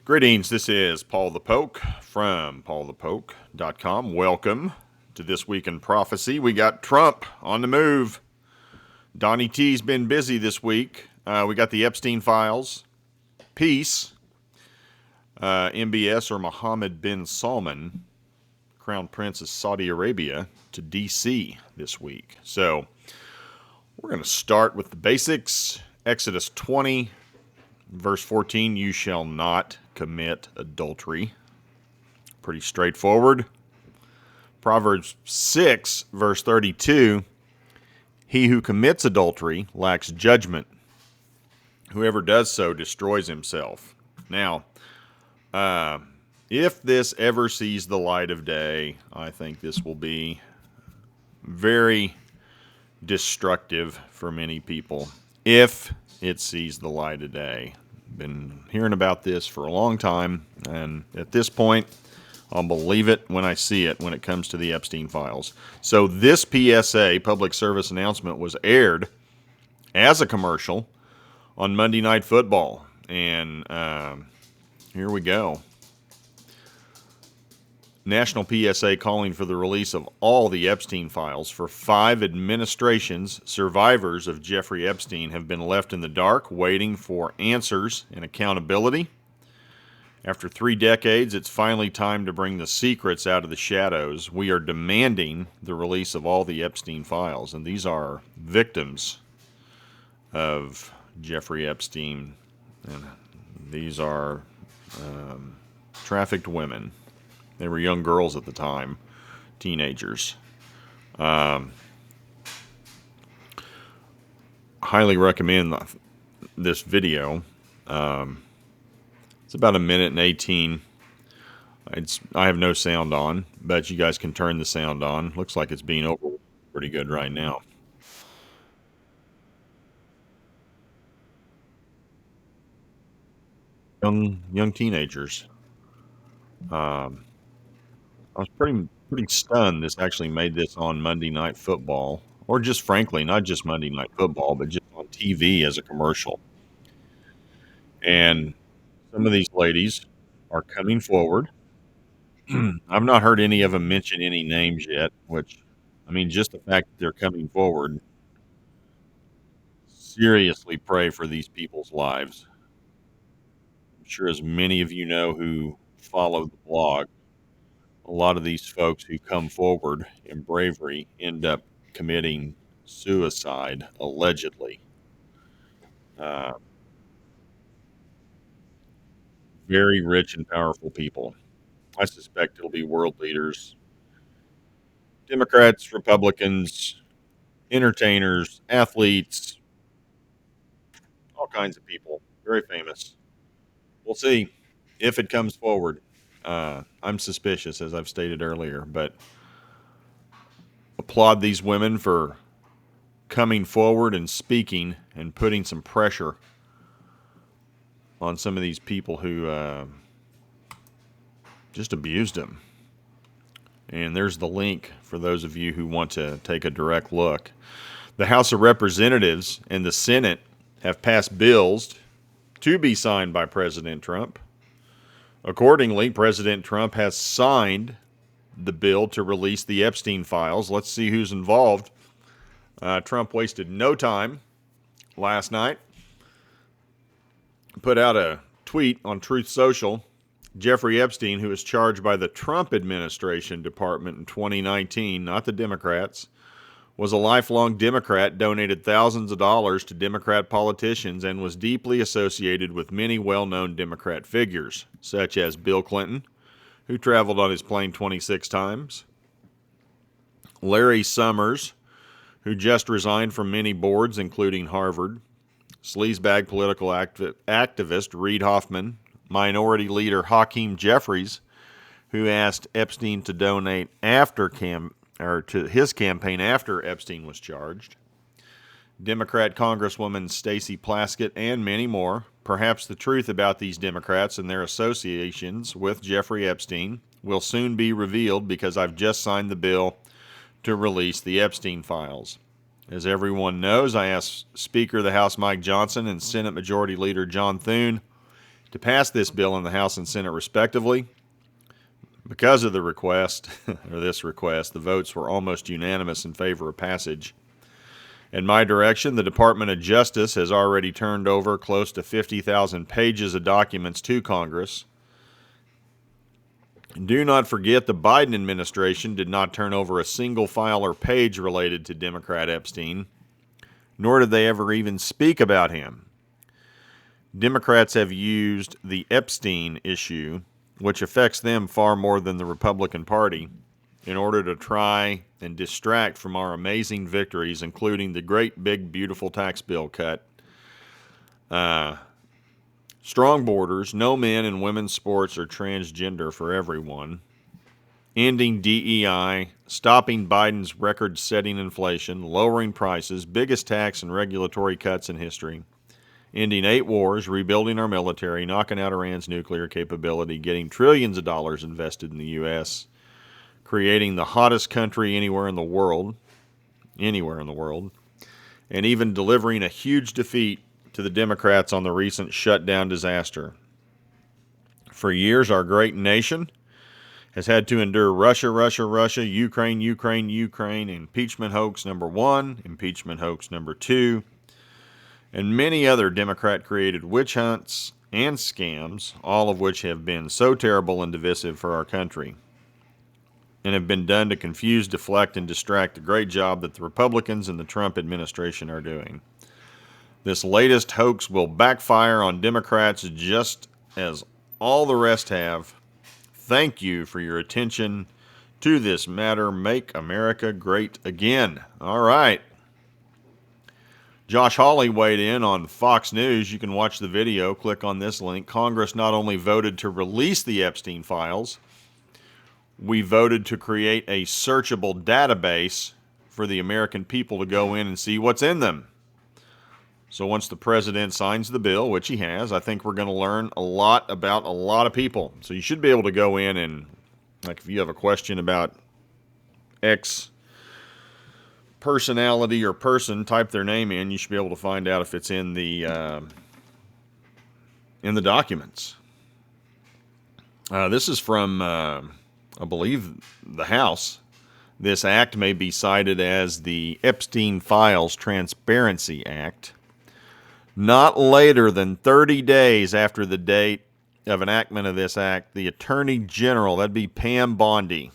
Greetings, this is Paulthepoke from Paulthepoke.com. Welcome to This Week in Prophecy. We got Trump on the move. Donnie T's been busy this week. We got the Epstein Files, Peace, MBS or Mohammed bin Salman, Crown Prince of Saudi Arabia, to D.C. this week. So we're going to start with the basics. Exodus 20, verse 14, you shall not commit adultery. Pretty straightforward. Proverbs 6, verse 32, he who commits adultery lacks judgment. Whoever does so destroys himself. Now, if this ever sees the light of day, I think this will be very destructive for many people. If it sees the light of day. Been hearing about this for a long time, and at this point, I'll believe it when I see it when it comes to the Epstein Files. So this PSA, public service announcement, was aired as a commercial on Monday Night Football. And here we go. National PSA calling for the release of all the Epstein files. For 5 administrations, survivors of Jeffrey Epstein have been left in the dark, waiting for answers and accountability. After 3 decades, it's finally time to bring the secrets out of the shadows. We are demanding the release of all the Epstein files, and these are victims of Jeffrey Epstein, and these are trafficked women. They were young girls at the time, teenagers. Highly recommend this video. It's about 1:18. I have no sound on, but you guys can turn the sound on. Looks like it's being over pretty good right now. Young teenagers. I was pretty stunned this actually made this on Monday Night Football, or just frankly, not just Monday Night Football, but just on TV as a commercial. And some of these ladies are coming forward. I've not heard any of them mention any names yet, which, I mean, just the fact that they're coming forward, seriously pray for these people's lives. I'm sure as many of you know who follow the blog, a lot of these folks who come forward in bravery end up committing suicide, allegedly. Very rich and powerful people. I suspect it'll be world leaders, Democrats, Republicans, entertainers, athletes, all kinds of people. Very famous. We'll see if it comes forward. I'm suspicious, as I've stated earlier, but applaud these women for coming forward and speaking and putting some pressure on some of these people who just abused him. And there's the link for those of you who want to take a direct look. The House of Representatives and the Senate have passed bills to be signed by President Trump. Accordingly, President Trump has signed the bill to release the Epstein files. Let's see who's involved. Trump wasted no time last night. Put out a tweet on Truth Social. Jeffrey Epstein, who was charged by the Trump administration department in 2019, not the Democrats, was a lifelong Democrat, donated thousands of dollars to Democrat politicians, and was deeply associated with many well-known Democrat figures, such as Bill Clinton, who traveled on his plane 26 times, Larry Summers, who just resigned from many boards, including Harvard, sleazebag political activist Reid Hoffman, Minority Leader Hakeem Jeffries, who asked Epstein to donate to his campaign after Epstein was charged, Democrat Congresswoman Stacey Plaskett, and many more. Perhaps the truth about these Democrats and their associations with Jeffrey Epstein will soon be revealed, because I've just signed the bill to release the Epstein files. As everyone knows, I asked Speaker of the House Mike Johnson and Senate Majority Leader John Thune to pass this bill in the House and Senate respectively. Because of the request, the votes were almost unanimous in favor of passage. In my direction, the Department of Justice has already turned over close to 50,000 pages of documents to Congress. Do not forget the Biden administration did not turn over a single file or page related to Democrat Epstein, nor did they ever even speak about him. Democrats have used the Epstein issue, which affects them far more than the Republican Party, in order to try and distract from our amazing victories, including the great, big, beautiful tax bill cut, strong borders, no men and women's sports or transgender for everyone, ending DEI, stopping Biden's record-setting inflation, lowering prices, biggest tax and regulatory cuts in history, ending 8 wars, rebuilding our military, knocking out Iran's nuclear capability, getting trillions of dollars invested in the U.S., creating the hottest country anywhere in the world, and even delivering a huge defeat to the Democrats on the recent shutdown disaster. For years, our great nation has had to endure Russia, Ukraine, impeachment hoax number 1, impeachment hoax number 2, and many other Democrat-created witch hunts and scams, all of which have been so terrible and divisive for our country, and have been done to confuse, deflect, and distract the great job that the Republicans and the Trump administration are doing. This latest hoax will backfire on Democrats just as all the rest have. Thank you for your attention to this matter. Make America great again. All right. Josh Hawley weighed in on Fox News. You can watch the video. Click on this link. Congress not only voted to release the Epstein Files, we voted to create a searchable database for the American people to go in and see what's in them. So once the president signs the bill, which he has, I think we're going to learn a lot about a lot of people. So you should be able to go in and, like, if you have a question about X personality or person, type their name in. You should be able to find out if it's in the documents. This is from, I believe, the House. This act may be cited as the Epstein Files Transparency Act. Not later than 30 days after the date of enactment of this act, the Attorney General, that'd be Pam Bondi,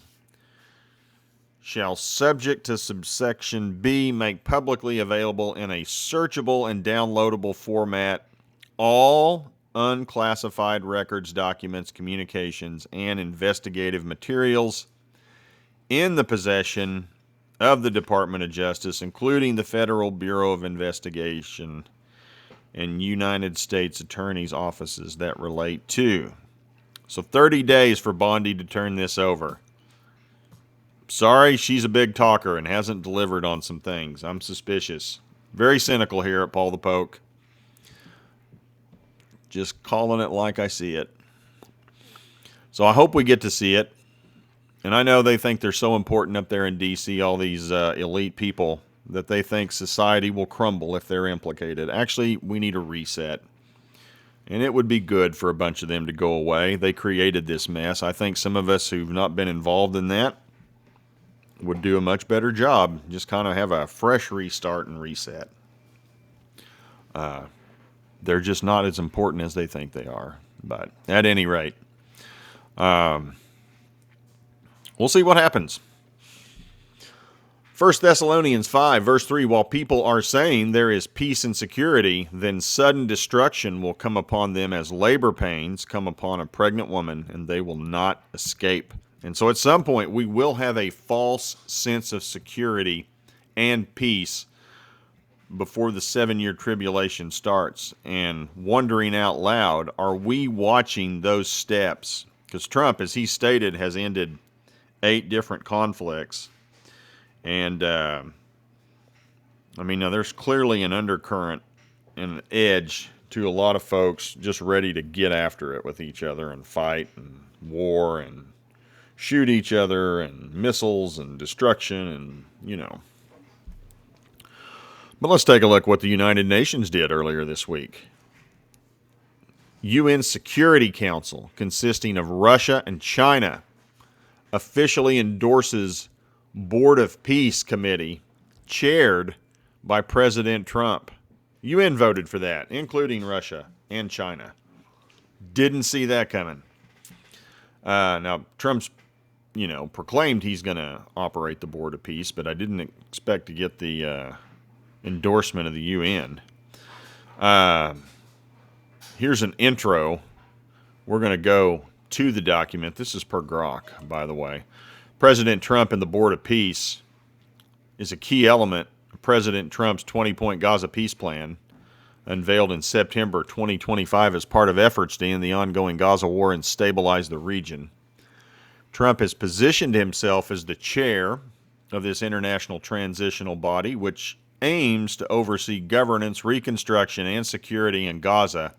shall, subject to subsection B, make publicly available in a searchable and downloadable format all unclassified records, documents, communications, and investigative materials in the possession of the Department of Justice, including the Federal Bureau of Investigation and United States Attorney's offices that relate to. So 30 days for Bondi to turn this over. Sorry, she's a big talker and hasn't delivered on some things. I'm suspicious. Very cynical here at Paulthepoke. Just calling it like I see it. So I hope we get to see it. And I know they think they're so important up there in D.C., all these elite people, that they think society will crumble if they're implicated. Actually, we need a reset. And it would be good for a bunch of them to go away. They created this mess. I think some of us who've not been involved in that would do a much better job. Just kind of have a fresh restart and reset. They're just not as important as they think they are. But at any rate, we'll see what happens. 1 Thessalonians 5, verse 3, while people are saying there is peace and security, then sudden destruction will come upon them as labor pains come upon a pregnant woman, and they will not escape. And so at some point, we will have a false sense of security and peace before the 7-year tribulation starts. And wondering out loud, are we watching those steps? Because Trump, as he stated, has ended 8 different conflicts. And, I mean, now there's clearly an undercurrent and an edge to a lot of folks just ready to get after it with each other and fight and war and shoot each other and missiles and destruction and, you know. But let's take a look what the United Nations did earlier this week. UN Security Council, consisting of Russia and China, officially endorses Board of Peace Committee, chaired by President Trump. UN voted for that, including Russia and China. Didn't see that coming. Now, Trump's, proclaimed he's going to operate the Board of Peace, but I didn't expect to get the endorsement of the UN. Here's an intro. We're going to go to the document. This is per Grok, by the way. President Trump and the Board of Peace is a key element of President Trump's 20-point Gaza peace plan, unveiled in September 2025 as part of efforts to end the ongoing Gaza war and stabilize the region. Trump has positioned himself as the chair of this international transitional body, which aims to oversee governance, reconstruction, and security in Gaza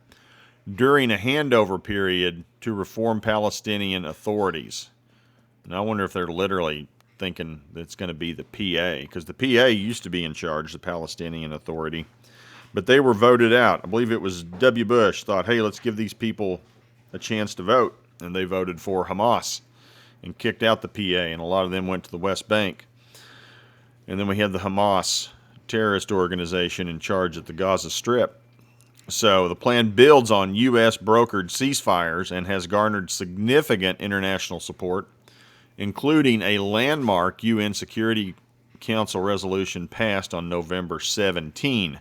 during a handover period to reform Palestinian authorities. And I wonder if they're literally thinking that it's going to be the PA, because the PA used to be in charge, the Palestinian Authority. But they were voted out. I believe it was W. Bush thought, hey, let's give these people a chance to vote. And they voted for Hamas and kicked out the PA, and a lot of them went to the West Bank. And then we had the Hamas terrorist organization in charge at the Gaza Strip. So the plan builds on U.S. brokered ceasefires and has garnered significant international support, including a landmark UN Security Council resolution passed on November 17,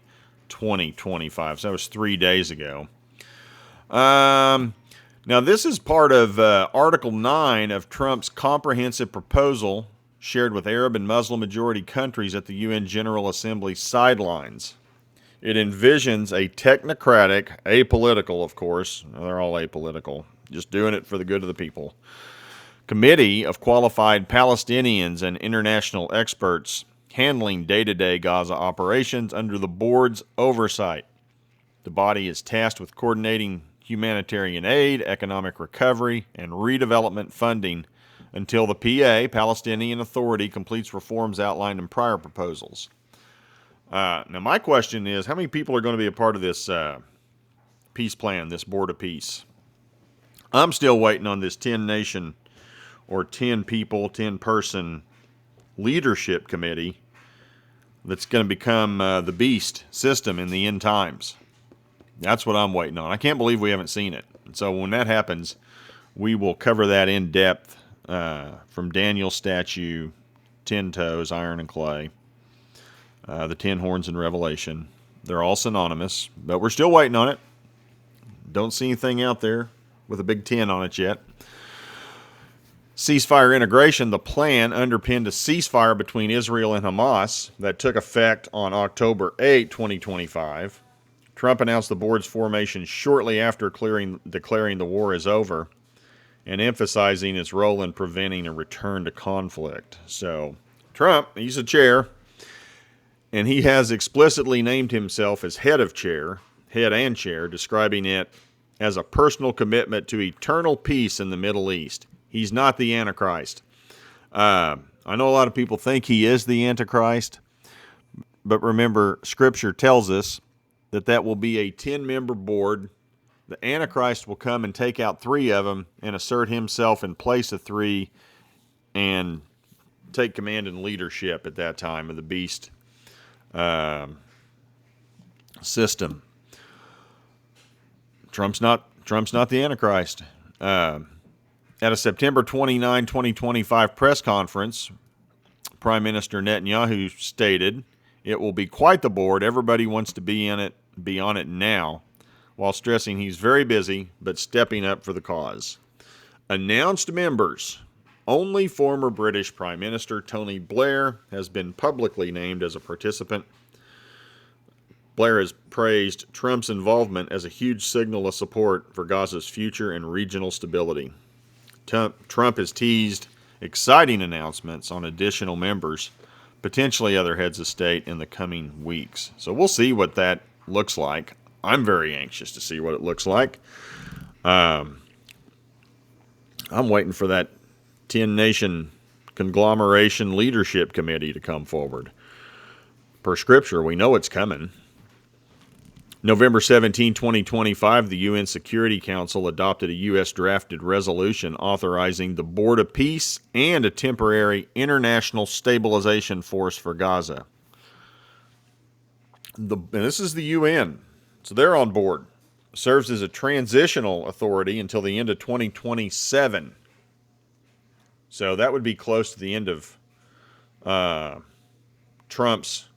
2025. So that was 3 days ago. Now, this is part of Article 9 of Trump's comprehensive proposal shared with Arab and Muslim majority countries at the UN General Assembly sidelines. It envisions a technocratic, apolitical, of course, they're all apolitical, just doing it for the good of the people, committee of qualified Palestinians and international experts handling day-to-day Gaza operations under the board's oversight. The body is tasked with coordinating humanitarian aid, economic recovery, and redevelopment funding until the PA, Palestinian Authority, completes reforms outlined in prior proposals. Now, my question is, how many people are going to be a part of this peace plan, this Board of Peace? I'm still waiting on this 10-nation or 10-people, 10-person leadership committee that's going to become the beast system in the end times. That's what I'm waiting on. I can't believe we haven't seen it. And so when that happens, we will cover that in depth from Daniel's statue, 10 toes, iron and clay, the 10 horns in Revelation. They're all synonymous, but we're still waiting on it. Don't see anything out there with a big 10 on it yet. Ceasefire integration, the plan underpinned a ceasefire between Israel and Hamas that took effect on October 8, 2025. Trump announced the board's formation shortly after declaring the war is over and emphasizing its role in preventing a return to conflict. So, Trump, he's the chair, and he has explicitly named himself as head and chair, describing it as a personal commitment to eternal peace in the Middle East. He's not the Antichrist. I know a lot of people think he is the Antichrist, but remember, Scripture tells us that will be a 10-member board. The Antichrist will come and take out 3 of them and assert himself in place of 3 and take command and leadership at that time of the beast system. Trump's not the Antichrist. At a September 29, 2025 press conference, Prime Minister Netanyahu stated, "It will be quite the board. Everybody wants to be on it now," while stressing he's very busy but stepping up for the cause. Announced members: only former British Prime Minister Tony Blair has been publicly named as a participant. Blair has praised Trump's involvement as a huge signal of support for Gaza's future and regional stability. Trump has teased exciting announcements on additional members, potentially other heads of state, in the coming weeks. So we'll see what that looks like. I'm very anxious to see what it looks like. I'm waiting for that 10-nation conglomeration leadership committee to come forward. Per Scripture, we know it's coming. November 17, 2025, the UN Security Council adopted a U.S. drafted resolution authorizing the Board of Peace and a temporary international stabilization force for Gaza. And this is the UN, so they're on board. Serves as a transitional authority until the end of 2027. So that would be close to the end of Trump's.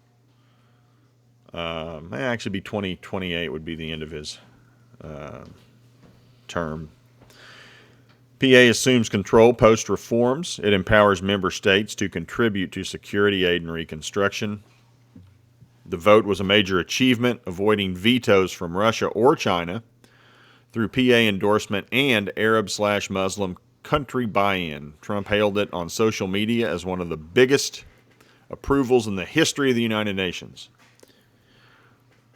Actually be 2028 would be the end of his term. PA assumes control post reforms. It empowers member states to contribute to security aid and reconstruction. The vote was a major achievement, avoiding vetoes from Russia or China through PA endorsement and Arab/Muslim country buy-in. Trump hailed it on social media as one of the biggest approvals in the history of the United Nations.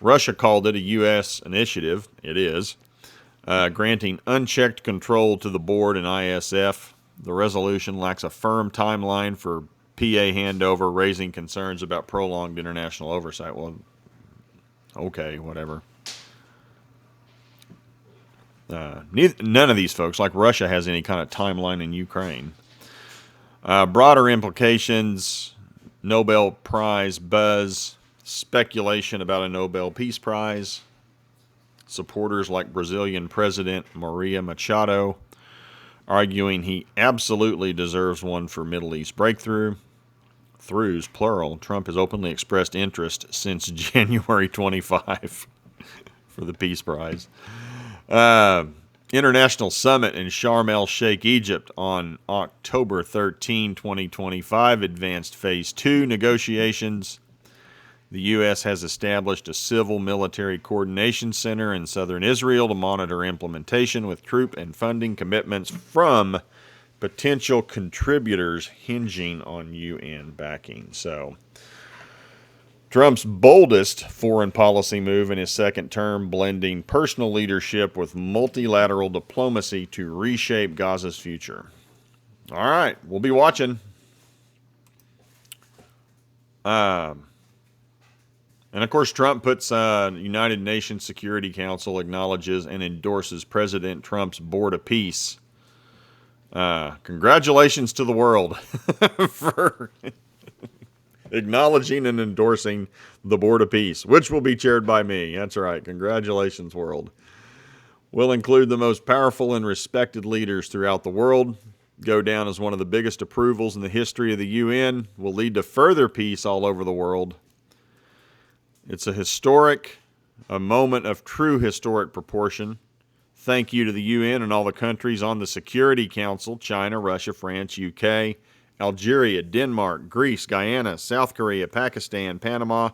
Russia called it a U.S. initiative. It is, granting unchecked control to the board and ISF. The resolution lacks a firm timeline for PA handover, raising concerns about prolonged international oversight. Well, okay, whatever. None of these folks, like Russia, has any kind of timeline in Ukraine. Broader implications, Nobel Prize buzz, speculation about a Nobel Peace Prize, supporters like Brazilian President Maria Machado arguing he absolutely deserves one for Middle East breakthrough. Throughs, plural. Trump has openly expressed interest since January 25 for the Peace Prize. International Summit in Sharm el-Sheikh, Egypt on October 13, 2025. Advanced Phase 2 negotiations. The U.S. has established a civil-military coordination center in southern Israel to monitor implementation with troop and funding commitments from potential contributors hinging on UN backing. So, Trump's boldest foreign policy move in his second term, blending personal leadership with multilateral diplomacy to reshape Gaza's future. All right, we'll be watching. And of course, Trump puts United Nations Security Council acknowledges and endorses President Trump's Board of Peace. Congratulations to the world for acknowledging and endorsing the Board of Peace, which will be chaired by me. That's right. Congratulations, world. Will include the most powerful and respected leaders throughout the world. Go down as one of the biggest approvals in the history of the UN. Will lead to further peace all over the world. It's a moment of true historic proportion. Thank you to the UN and all the countries on the Security Council: China, Russia, France, UK, Algeria, Denmark, Greece, Guyana, South Korea, Pakistan, Panama,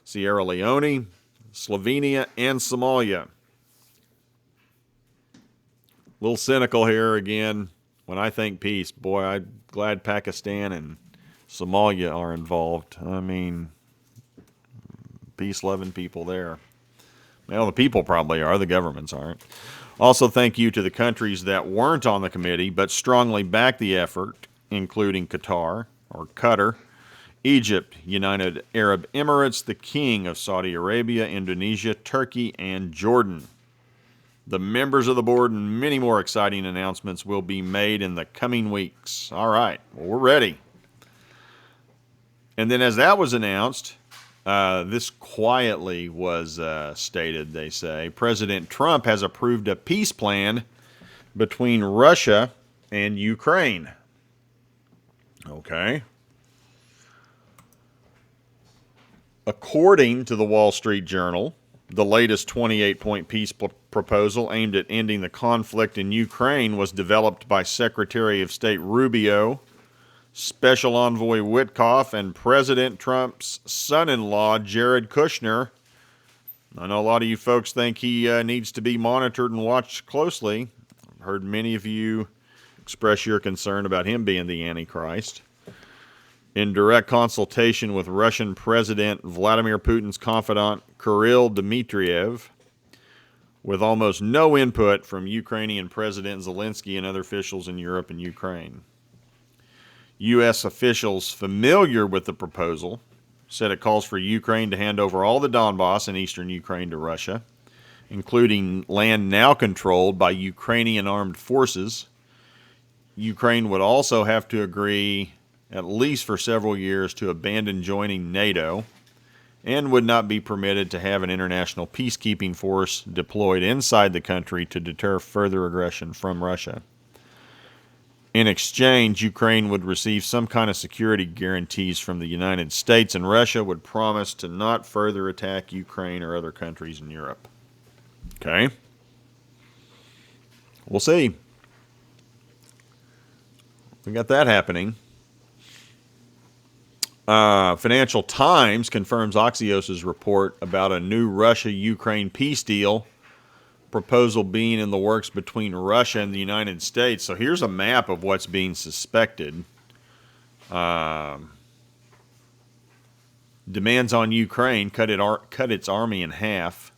Sierra Leone, Slovenia, and Somalia. A little cynical here again. When I think peace, boy, I'm glad Pakistan and Somalia are involved. I mean, peace-loving people there. Well, the people probably are. The governments aren't. Also, thank you to the countries that weren't on the committee but strongly backed the effort, including Qatar, Egypt, United Arab Emirates, the King of Saudi Arabia, Indonesia, Turkey, and Jordan. The members of the board and many more exciting announcements will be made in the coming weeks. All right, well, we're ready. And then as that was announced, this quietly was stated, they say. President Trump has approved a peace plan between Russia and Ukraine. Okay. According to the Wall Street Journal, the latest 28-point peace proposal aimed at ending the conflict in Ukraine was developed by Secretary of State Rubio, Special Envoy Witkoff, and President Trump's son-in-law, Jared Kushner. I know a lot of you folks think he needs to be monitored and watched closely. I've heard many of you express your concern about him being the Antichrist. In direct consultation with Russian President Vladimir Putin's confidant, Kirill Dmitriev, with almost no input from Ukrainian President Zelensky and other officials in Europe and Ukraine. U.S. officials familiar with the proposal said it calls for Ukraine to hand over all the Donbass in eastern Ukraine to Russia, including land now controlled by Ukrainian armed forces. Ukraine would also have to agree, at least for several years, to abandon joining NATO and would not be permitted to have an international peacekeeping force deployed inside the country to deter further aggression from Russia. In exchange, Ukraine would receive some kind of security guarantees from the United States, and Russia would promise to not further attack Ukraine or other countries in Europe. Okay? We'll see. We got that happening. Financial Times confirms Axios' report about a new Russia-Ukraine peace deal proposal being in the works between Russia and the United States. So here's a map of what's being suspected. Demands on Ukraine, cut its army in half,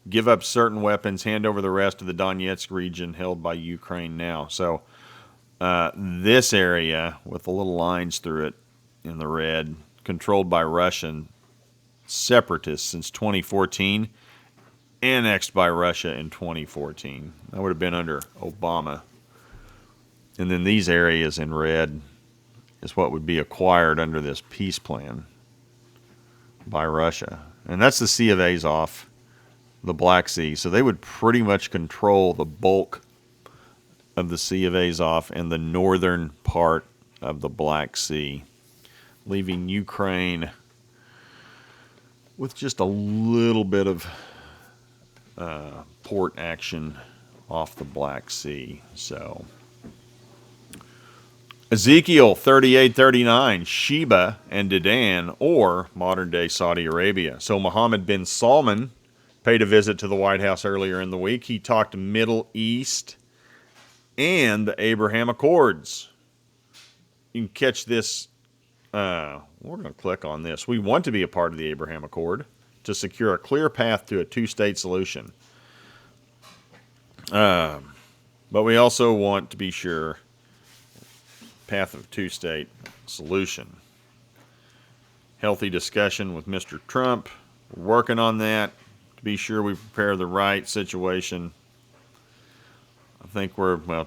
give up certain weapons, hand over the rest of the Donetsk region held by Ukraine now. So this area with the little lines through it in the red, controlled by Russian separatists since 2014, annexed by Russia in 2014. That would have been under Obama. And then these areas in red is what would be acquired under this peace plan by Russia. And that's the Sea of Azov, the Black Sea. So they would pretty much control the bulk of the Sea of Azov and the northern part of the Black Sea, leaving Ukraine with just a little bit of port action off the Black Sea. So Ezekiel 38:39, Sheba and Dedan, or modern-day Saudi Arabia. So Mohammed bin Salman paid a visit to the White House earlier in the week. He talked Middle East and the Abraham Accords. You can catch this. We're going to click on this. We want to be a part of the Abraham Accord to secure a clear path to a two-state solution. But we also want to be sure path of two-state solution. Healthy discussion with Mr. Trump. We're working on that to be sure we prepare the right situation. I think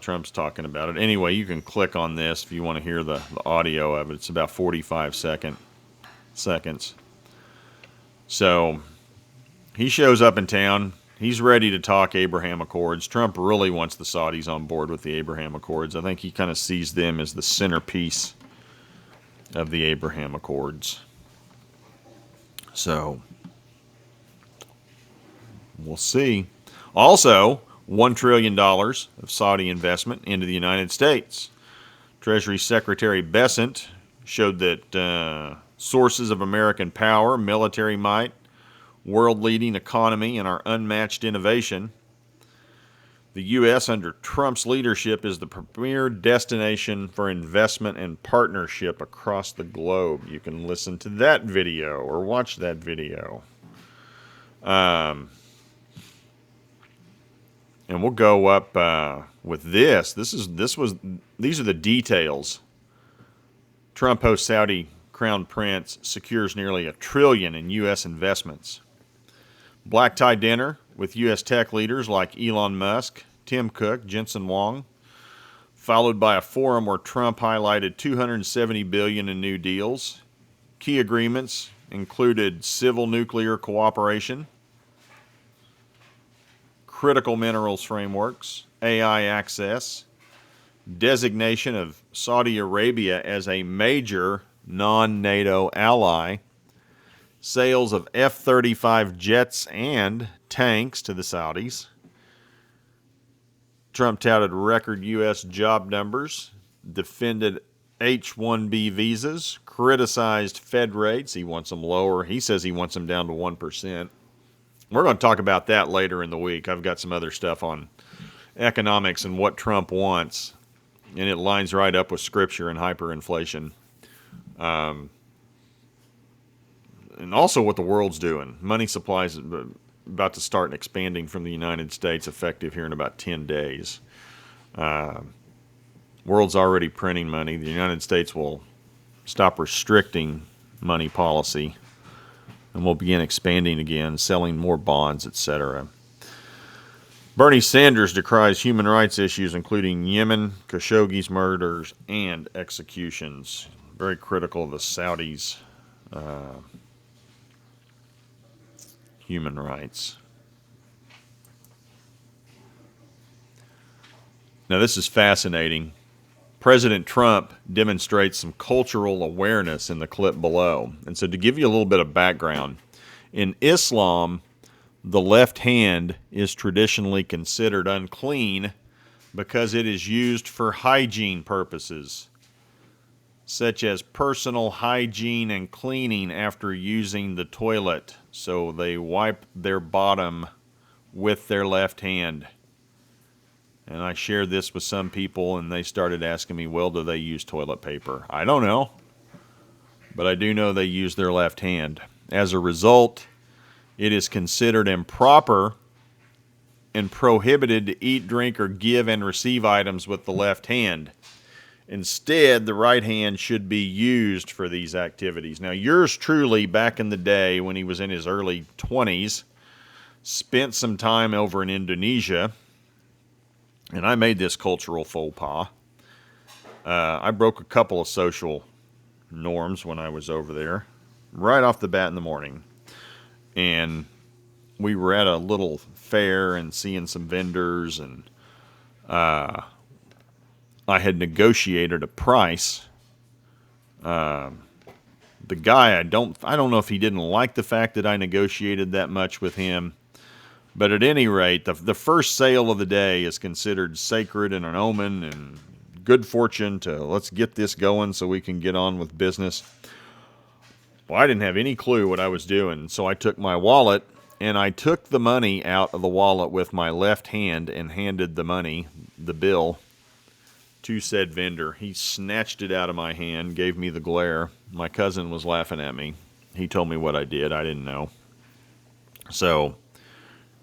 Trump's talking about it. Anyway, you can click on this if you want to hear the audio of it. It's about 45 seconds. So he shows up in town. He's ready to talk Abraham Accords. Trump really wants the Saudis on board with the Abraham Accords. I think he kind of sees them as the centerpiece of the Abraham Accords. So we'll see. Also, $1 trillion of Saudi investment into the United States. Treasury Secretary Bessent showed that sources of American power, military might, world-leading economy, and our unmatched innovation, the U.S. under Trump's leadership is the premier destination for investment and partnership across the globe. You can listen to that video or watch that video. And we'll go up with this. These are the details. Trump hosts Saudi Crown Prince secures nearly $1 trillion in U.S. investments. Black tie dinner with U.S. tech leaders like Elon Musk, Tim Cook, Jensen Huang, followed by a forum where Trump highlighted $270 billion in new deals. Key agreements included civil nuclear cooperation, critical minerals frameworks, AI access, designation of Saudi Arabia as a major non-NATO ally, sales of F-35 jets and tanks to the Saudis. Trump touted record U.S. job numbers, defended H-1B visas, criticized Fed rates. He wants them lower. He says he wants them down to 1%. We're going to talk about that later in the week. I've got some other stuff on economics and what Trump wants, and it lines right up with Scripture and hyperinflation. And also what the world's doing. Money supply is about to start expanding from the United States, effective here in about 10 days. World's already printing money. The United States will stop restricting money policy and will begin expanding again, selling more bonds, etc. Bernie Sanders decries human rights issues, including Yemen, Khashoggi's murders, and executions. Very critical of the Saudis' human rights. Now, this is fascinating. President Trump demonstrates some cultural awareness in the clip below. And so to give you a little bit of background, in Islam, the left hand is traditionally considered unclean because it is used for hygiene purposes, such as personal hygiene and cleaning after using the toilet. So they wipe their bottom with their left hand. And I shared this with some people, and they started asking me, well, do they use toilet paper? I don't know, but I do know they use their left hand. As a result, it is considered improper and prohibited to eat, drink, or give and receive items with the left hand. Instead, the right hand should be used for these activities. Now, yours truly, back in the day when he was in his early 20s, spent some time over in Indonesia. And I made this cultural faux pas. I broke a couple of social norms when I was over there, right off the bat in the morning. And we were at a little fair and seeing some vendors, and I had negotiated a price. The guy, I don't know if he didn't like the fact that I negotiated that much with him. But at any rate, the first sale of the day is considered sacred and an omen and good fortune to let's get this going so we can get on with business. Well, I didn't have any clue what I was doing, so I took my wallet and I took the money out of the wallet with my left hand and handed the money, the bill, to said vendor. He snatched it out of my hand, gave me the glare. My cousin was laughing at me. He told me what I did. I didn't know. So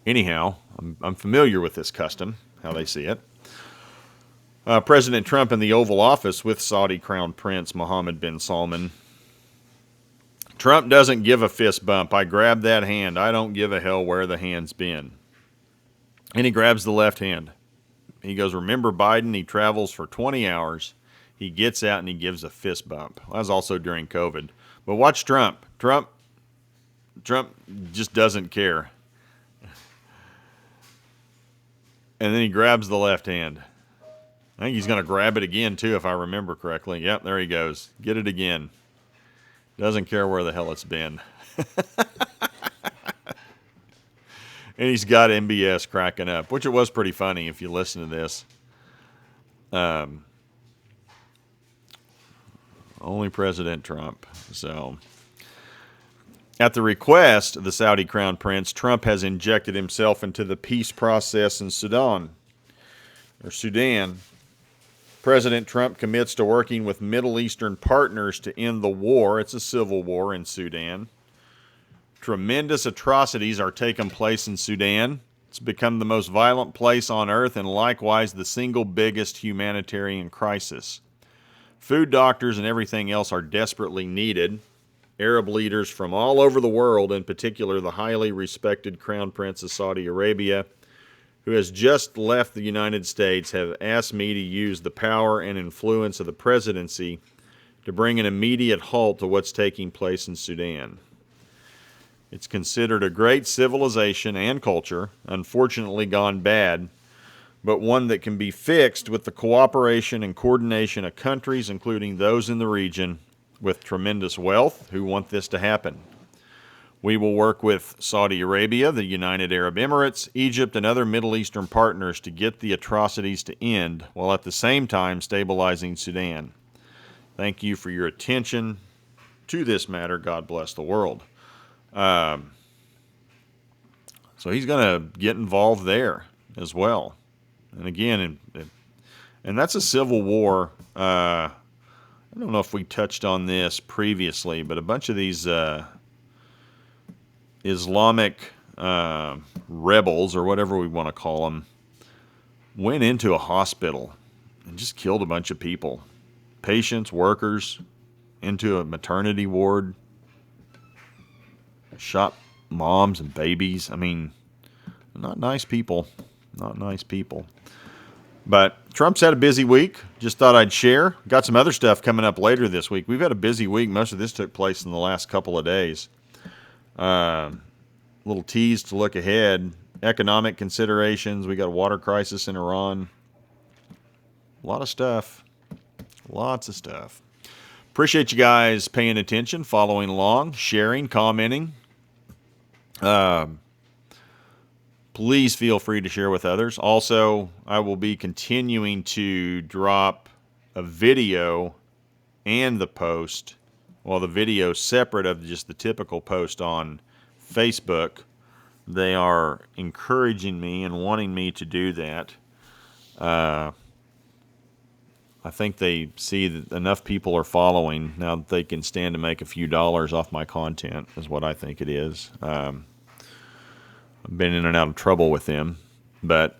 anyhow, I'm familiar with this custom, how they see it. President Trump in the Oval Office with Saudi Crown Prince Mohammed bin Salman. Trump doesn't give a fist bump. I grab that hand. I don't give a hell where the hand's been. And he grabs the left hand. He goes, remember Biden? He travels for 20 hours. He gets out and he gives a fist bump. That was also during COVID. But watch Trump. Trump just doesn't care. And then he grabs the left hand. I think he's going to grab it again, too, if I remember correctly. Yep, there he goes. Get it again. Doesn't care where the hell it's been. And he's got MBS cracking up, which it was pretty funny if you listen to this. Only President Trump. So, at the request of the Saudi Crown Prince, Trump has injected himself into the peace process in Sudan. President Trump commits to working with Middle Eastern partners to end the war. It's a civil war in Sudan. Tremendous atrocities are taking place in Sudan. It's become the most violent place on earth and likewise the single biggest humanitarian crisis. Food doctors and everything else are desperately needed. Arab leaders from all over the world, in particular the highly respected Crown Prince of Saudi Arabia, who has just left the United States, have asked me to use the power and influence of the presidency to bring an immediate halt to what's taking place in Sudan. It's considered a great civilization and culture, unfortunately gone bad, but one that can be fixed with the cooperation and coordination of countries, including those in the region, with tremendous wealth who want this to happen. We will work with Saudi Arabia, the United Arab Emirates, Egypt, and other Middle Eastern partners to get the atrocities to end, while at the same time stabilizing Sudan. Thank you for your attention to this matter. God bless the world. So he's going to get involved there as well. And again, and that's a civil war. I don't know if we touched on this previously, but a bunch of these Islamic rebels, or whatever we want to call them, went into a hospital and just killed a bunch of people. Patients, workers, into a maternity ward. shot moms and babies. I mean, not nice people. Not nice people. But Trump's had a busy week. Just thought I'd share. Got some other stuff coming up later this week. We've had a busy week. Most of this took place in the last couple of days. Little tease to look ahead. Economic considerations. We got a water crisis in Iran. A lot of stuff. Lots of stuff. Appreciate you guys paying attention, following along, sharing, commenting. Please feel free to share with others. Also, I will be continuing to drop a video and the post, well, the video separate of just the typical post on Facebook. They are encouraging me and wanting me to do that. I think they see that enough people are following now that they can stand to make a few dollars off my content, is what I think it is. I've been in and out of trouble with them, but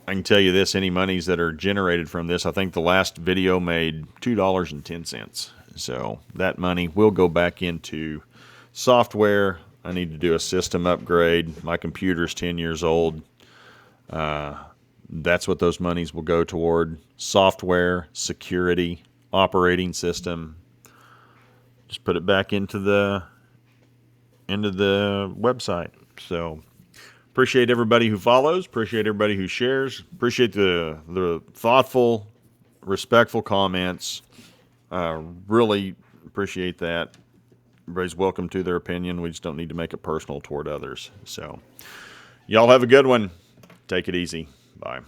I can tell you this, any monies that are generated from this, I think the last video made $2.10. So that money will go back into software. I need to do a system upgrade. My computer's 10 years old. That's what those monies will go toward. Software, security, operating system. Just put it back into the website. So appreciate everybody who follows. Appreciate everybody who shares. Appreciate the thoughtful, respectful comments. Really appreciate that. Everybody's welcome to their opinion. We just don't need to make it personal toward others. So y'all have a good one. Take it easy. Bye.